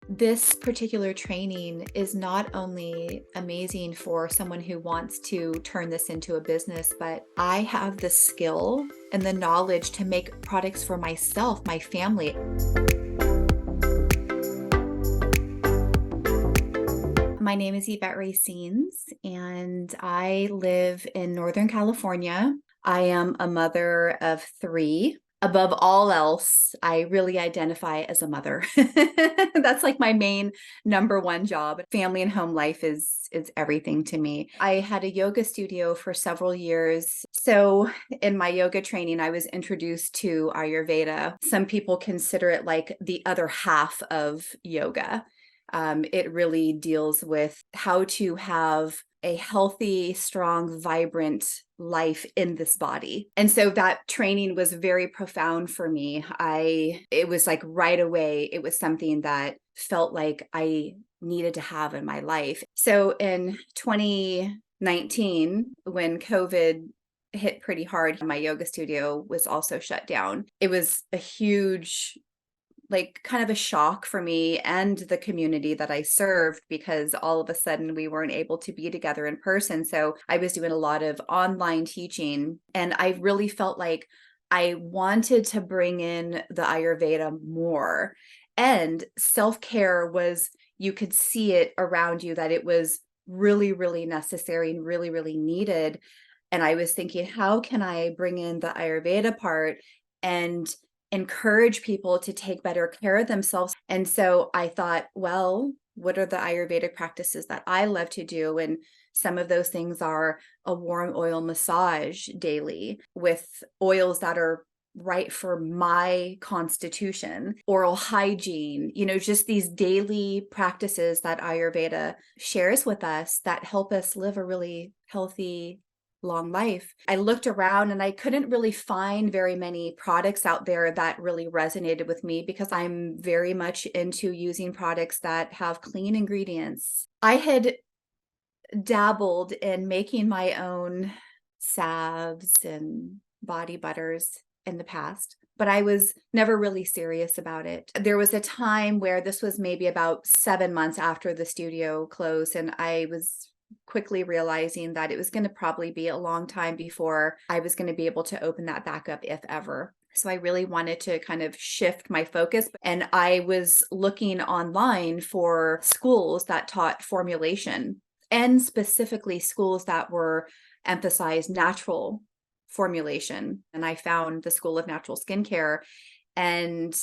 This particular training is not only amazing for someone who wants to turn this into a business, but I have the skill and the knowledge to make products for myself, my family. My name is Yvette Racines, and I live in Northern California. I am a mother of three. Above all else, I really identify as a mother. That's like my main number one job. Family and home life is everything to me. I had a yoga studio for several years. So in my yoga training, I was introduced to Ayurveda. Some people consider it like the other half of yoga. It really deals with how to have a healthy, strong, vibrant life in this body. And so that training was very profound for me. It was like right away, it was something that felt like I needed to have in my life. So in 2019, when COVID hit pretty hard, my yoga studio was also shut down. It was a huge kind of a shock for me and the community that I served, because all of a sudden we weren't able to be together in person. So I was doing a lot of online teaching, and I really felt like I wanted to bring in the Ayurveda more. And self-care was, you could see it around you that it was really, really necessary and really, really needed. And I was thinking, how can I bring in the Ayurveda part and encourage people to take better care of themselves? And so I thought, well, what are the Ayurvedic practices that I love to do? And some of those things are a warm oil massage daily with oils that are right for my constitution, oral hygiene, just these daily practices that Ayurveda shares with us that help us live a really healthy, long life. I looked around and I couldn't really find very many products out there that really resonated with me, because I'm very much into using products that have clean ingredients. I had dabbled in making my own salves and body butters in the past, but I was never really serious about it. There was a time where this was maybe about 7 months after the studio closed, and I was quickly realizing that it was going to probably be a long time before I was going to be able to open that back up, if ever. So I really wanted to kind of shift my focus. And I was looking online for schools that taught formulation, and specifically schools that were emphasized natural formulation. And I found the School of Natural Skincare, and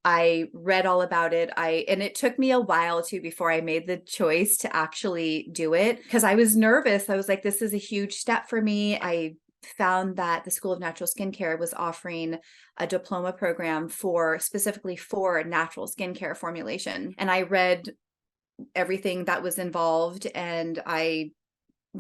I read all about it. And it took me a while too before I made the choice to actually do it, because I was nervous. I was like, this is a huge step for me. I found that the School of Natural Skincare was offering a diploma program specifically for natural skincare formulation. And I read everything that was involved, and I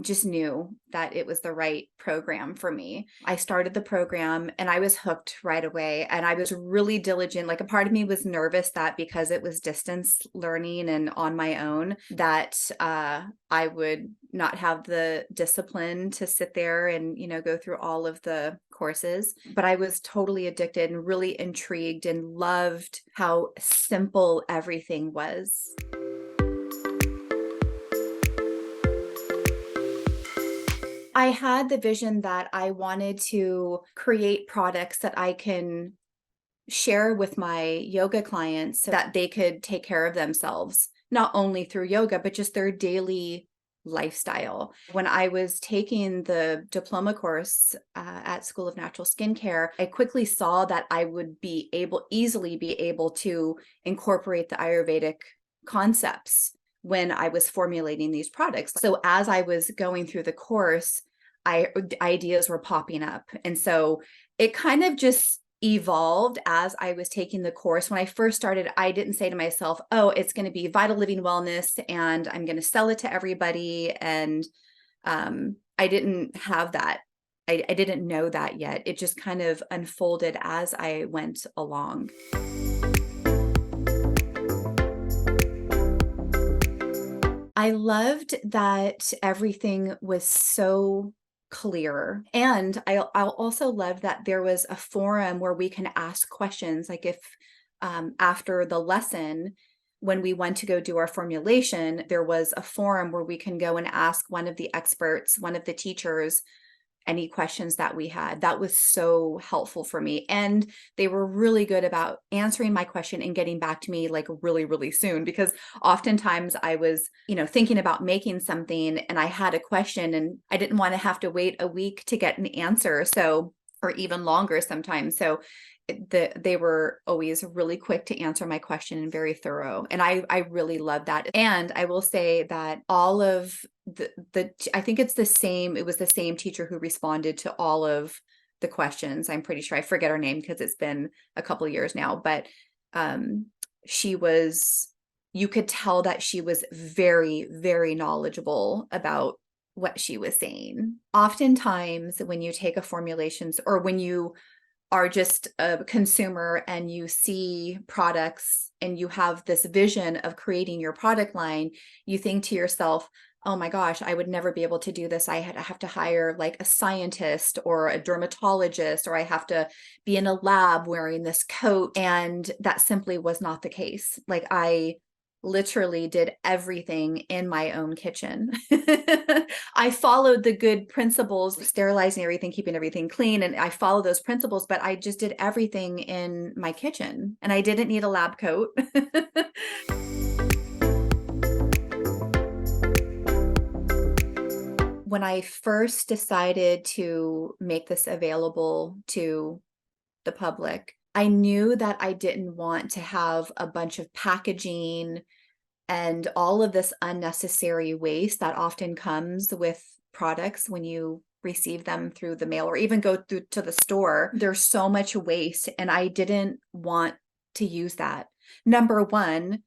just knew that it was the right program for me. I started the program and I was hooked right away, and I was really diligent. Like, a part of me was nervous that because it was distance learning and on my own, that I would not have the discipline to sit there and, go through all of the courses. But I was totally addicted and really intrigued and loved how simple everything was. I had the vision that I wanted to create products that I can share with my yoga clients so that they could take care of themselves, not only through yoga, but just their daily lifestyle. When I was taking the diploma course at School of Natural Skincare, I quickly saw that I would easily be able to incorporate the Ayurvedic concepts when I was formulating these products. So as I was going through the course, ideas were popping up. And so it kind of just evolved as I was taking the course. When I first started, I didn't say to myself, oh, it's going to be Vital Living Wellness and I'm going to sell it to everybody. And I didn't have that. I didn't know that yet. It just kind of unfolded as I went along. I loved that everything was so clear. And I also loved that there was a forum where we can ask questions. Like, if after the lesson, when we went to go do our formulation, there was a forum where we can go and ask one of the experts, one of the teachers, any questions that we had. That was so helpful for me. And they were really good about answering my question and getting back to me like really, really soon, because oftentimes I was, thinking about making something and I had a question and I didn't want to have to wait a week to get an answer. So, or even longer sometimes. So they were always really quick to answer my question and very thorough. And I really love that. And I will say that all of I think it was the same teacher who responded to all of the questions. I'm pretty sure. I forget her name because it's been a couple of years now, but you could tell that she was very, very knowledgeable about what she was saying. Oftentimes when you take a formulations, or when you are just a consumer and you see products and you have this vision of creating your product line, you think to yourself, oh my gosh, I would never be able to do this. I have to hire like a scientist or a dermatologist, or I have to be in a lab wearing this coat. And that simply was not the case. Like, I literally did everything in my own kitchen. I followed the good principles, sterilizing everything, keeping everything clean. And I followed those principles, but I just did everything in my kitchen and I didn't need a lab coat. When I first decided to make this available to the public, I knew that I didn't want to have a bunch of packaging and all of this unnecessary waste that often comes with products when you receive them through the mail or even go through to the store. There's so much waste, and I didn't want to use that. Number one,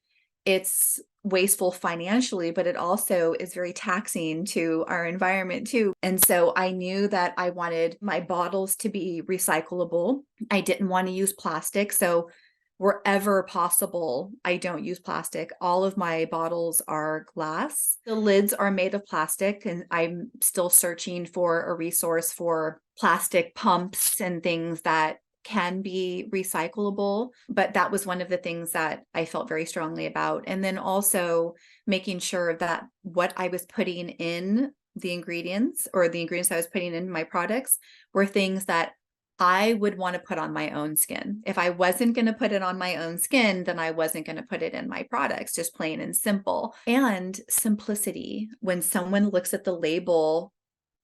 it's wasteful financially, but it also is very taxing to our environment too. And so I knew that I wanted my bottles to be recyclable. I didn't want to use plastic. So wherever possible, I don't use plastic. All of my bottles are glass. The lids are made of plastic, and I'm still searching for a resource for plastic pumps and things that can be recyclable. But that was one of the things that I felt very strongly about. And then also making sure that what I was putting in the ingredients, or the ingredients I was putting in my products, were things that I would want to put on my own skin. If I wasn't going to put it on my own skin, then I wasn't going to put it in my products, just plain and simple. And simplicity. When someone looks at the label,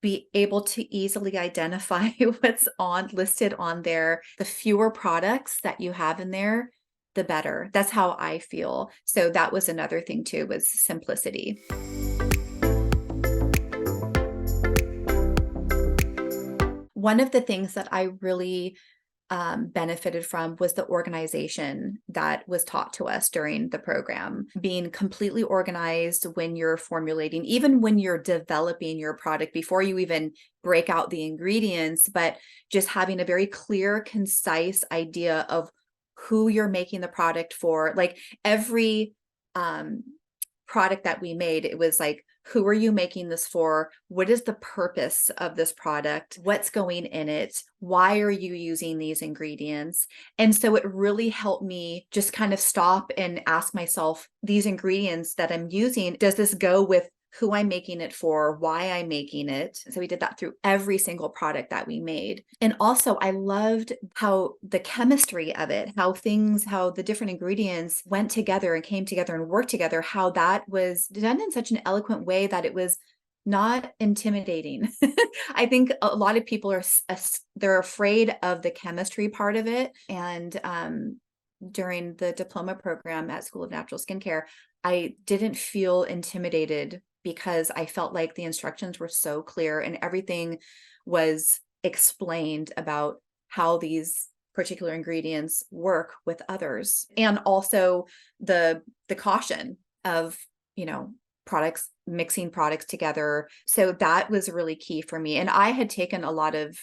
be able to easily identify what's listed on there. The fewer products that you have in there, the better. That's how I feel. So that was another thing too, was simplicity. One of the things that I really benefited from was the organization that was taught to us during the program. Being completely organized when you're formulating, even when you're developing your product, before you even break out the ingredients, but just having a very clear, concise idea of who you're making the product for. Like every product that we made, it was like, who are you making this for? What is the purpose of this product? What's going in it? Why are you using these ingredients? And so it really helped me just kind of stop and ask myself, these ingredients that I'm using, does this go with who I'm making it for, why I'm making it? So we did that through every single product that we made. And also I loved how the chemistry of it, how the different ingredients went together and came together and worked together, how that was done in such an eloquent way that it was not intimidating. I think a lot of people they're afraid of the chemistry part of it. And during the diploma program at School of Natural Skincare, I didn't feel intimidated because I felt like the instructions were so clear and everything was explained about how these particular ingredients work with others. And also the caution of, mixing products together. So that was really key for me. And I had taken a lot of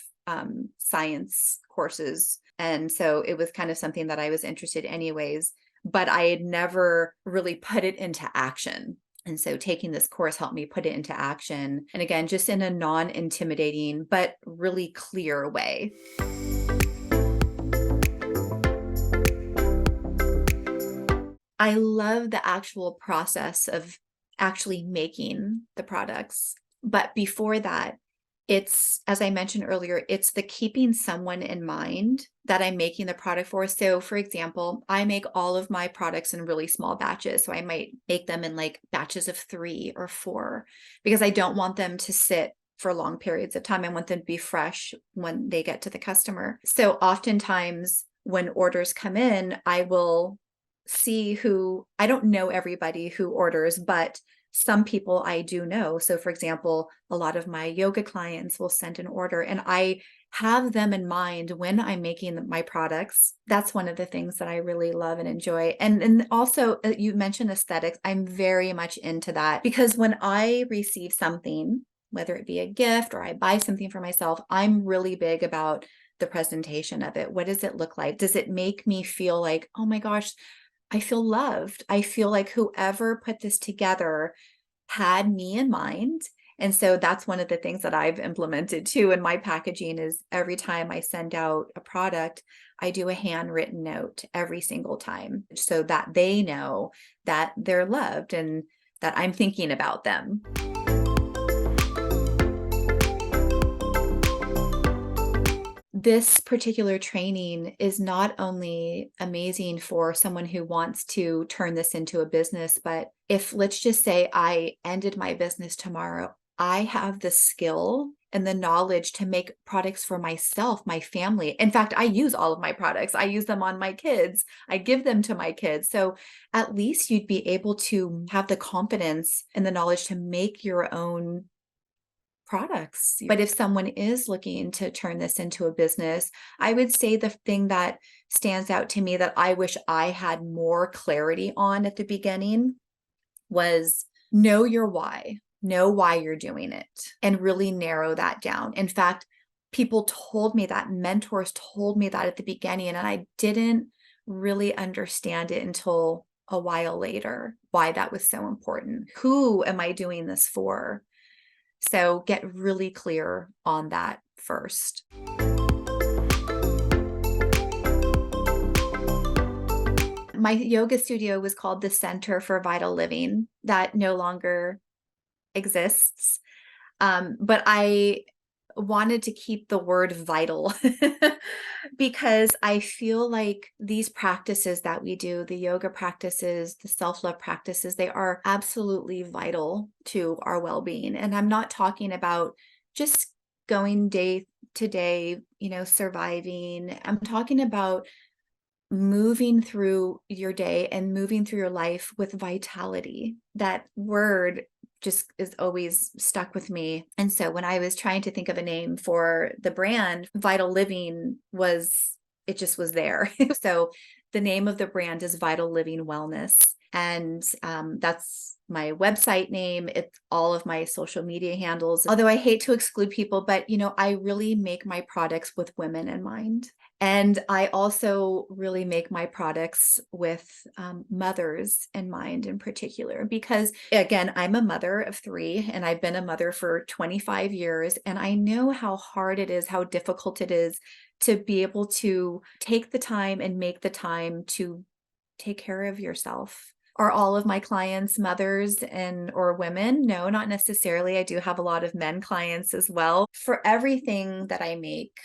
science courses. And so it was kind of something that I was interested in anyways, but I had never really put it into action. And so taking this course helped me put it into action. And again, just in a non-intimidating, but really clear way. I love the actual process of actually making the products. But before that, it's, as I mentioned earlier, it's the keeping someone in mind that I'm making the product for. So, for example, I make all of my products in really small batches. So I might make them in like batches of 3 or 4 because I don't want them to sit for long periods of time. I want them to be fresh when they get to the customer. So oftentimes when orders come in, I will see who, I don't know everybody who orders, but some people I do know. So for example, a lot of my yoga clients will send an order and I have them in mind when I'm making my products. That's one of the things that I really love and enjoy. And also you mentioned aesthetics. I'm very much into that because when I receive something, whether it be a gift or I buy something for myself, I'm really big about the presentation of it. What does it look like? Does it make me feel like, oh my gosh, I feel loved. I feel like whoever put this together had me in mind. And so that's one of the things that I've implemented too in my packaging is every time I send out a product, I do a handwritten note every single time so that they know that they're loved and that I'm thinking about them. This particular training is not only amazing for someone who wants to turn this into a business, but if let's just say I ended my business tomorrow, I have the skill and the knowledge to make products for myself, my family. In fact, I use all of my products. I use them on my kids. I give them to my kids. So at least you'd be able to have the confidence and the knowledge to make your own products. But if someone is looking to turn this into a business, I would say the thing that stands out to me that I wish I had more clarity on at the beginning was know your why, know why you're doing it, and really narrow that down. In fact, people told me that, mentors told me that at the beginning, and I didn't really understand it until a while later, why that was so important. Who am I doing this for? So get really clear on that first. My yoga studio was called the Center for Vital Living. That no longer exists. But I wanted to keep the word vital because I feel like these practices that we do, the yoga practices, the self-love practices, they are absolutely vital to our well-being. And I'm not talking about just going day to day, surviving. I'm talking about moving through your day and moving through your life with vitality. That word just is always stuck with me. And so when I was trying to think of a name for the brand, Vital Living it just was there. So the name of the brand is Vital Living Wellness. And that's my website name. It's all of my social media handles. Although I hate to exclude people, but I really make my products with women in mind. And I also really make my products with mothers in mind in particular, because again, I'm a mother of 3 and I've been a mother for 25 years. And I know how hard it is, how difficult it is to be able to take the time and make the time to take care of yourself. Are all of my clients mothers or women? No, not necessarily. I do have a lot of men clients as well. For everything that I make,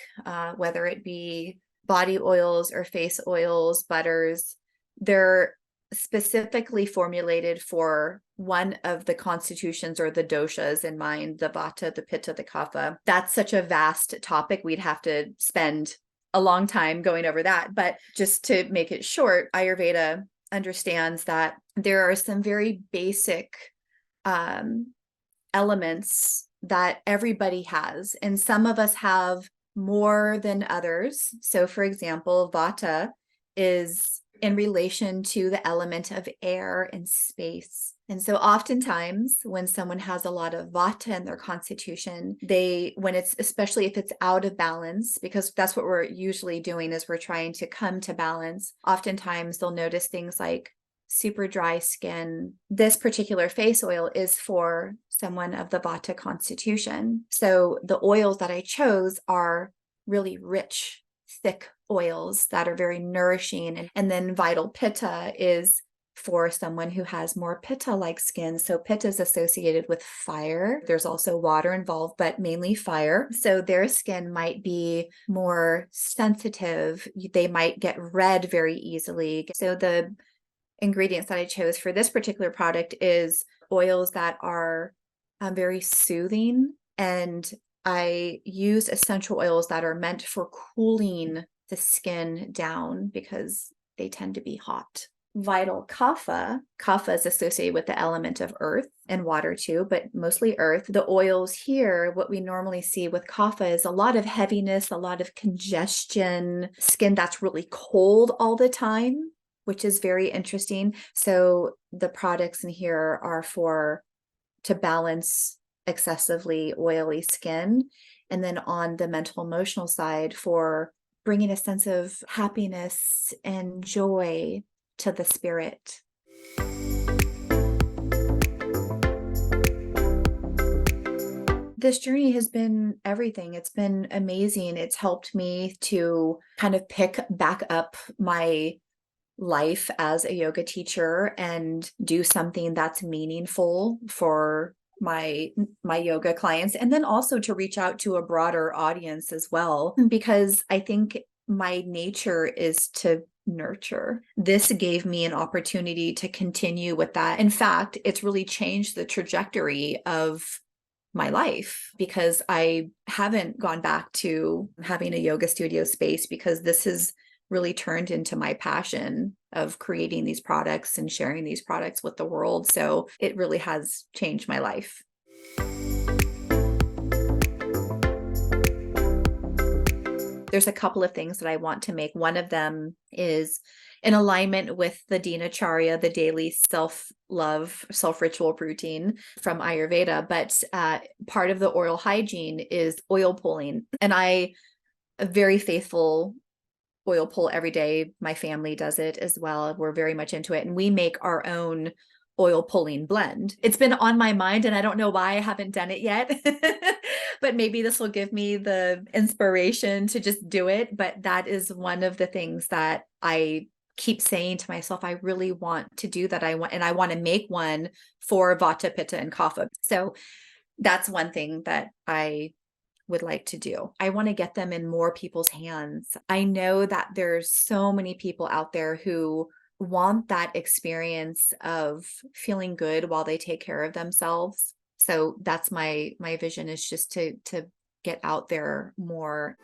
whether it be body oils or face oils, butters, they're specifically formulated for one of the constitutions or the doshas in mind, the vata, the pitta, the kapha. That's such a vast topic. We'd have to spend a long time going over that. But just to make it short, Ayurveda understands that there are some very basic elements that everybody has, and some of us have more than others. So for example, vata is in relation to the element of air and space. And so oftentimes when someone has a lot of vata in their constitution, especially if it's out of balance, because that's what we're usually doing is we're trying to come to balance. Oftentimes they'll notice things like super dry skin. This particular face oil is for someone of the vata constitution. So the oils that I chose are really rich, thick oils that are very nourishing. And then vital pitta is for someone who has more pitta-like skin. So pitta is associated with fire. There's also water involved, but mainly fire. So their skin might be more sensitive. They might get red very easily. So the ingredients that I chose for this particular product is oils that are very soothing, and I use essential oils that are meant for cooling the skin down because they tend to be hot. Vital kapha. Kapha is associated with the element of earth and water too, but mostly earth. The oils here, what we normally see with kapha is a lot of heaviness, a lot of congestion, skin that's really cold all the time, which is very interesting. So the products in here are to balance excessively oily skin. And then on the mental emotional side, for bringing a sense of happiness and joy to the spirit. This journey has been everything. It's been amazing. It's helped me to kind of pick back up my life as a yoga teacher and do something that's meaningful for my yoga clients, and then also to reach out to a broader audience as well, because I think my nature is to nurture. This gave me an opportunity to continue with that. In fact, it's really changed the trajectory of my life because I haven't gone back to having a yoga studio space, because this has really turned into my passion of creating these products and sharing these products with the world. So it really has changed my life. There's a couple of things that I want to make. One of them is in alignment with the Dinacharya, the daily self-love, self-ritual routine from Ayurveda. But part of the oral hygiene is oil pulling. And I, a very faithful oil pull every day. My family does it as well. We're very much into it. And we make our own oil pulling blend. It's been on my mind and I don't know why I haven't done it yet, but maybe this will give me the inspiration to just do it. But that is one of the things that I keep saying to myself, I really want to do that. I want to make one for Vata, Pitta, and Kapha. So that's one thing that I would like to do. I want to get them in more people's hands. I know that there's so many people out there who want that experience of feeling good while they take care of themselves. So that's my vision, is just to get out there more.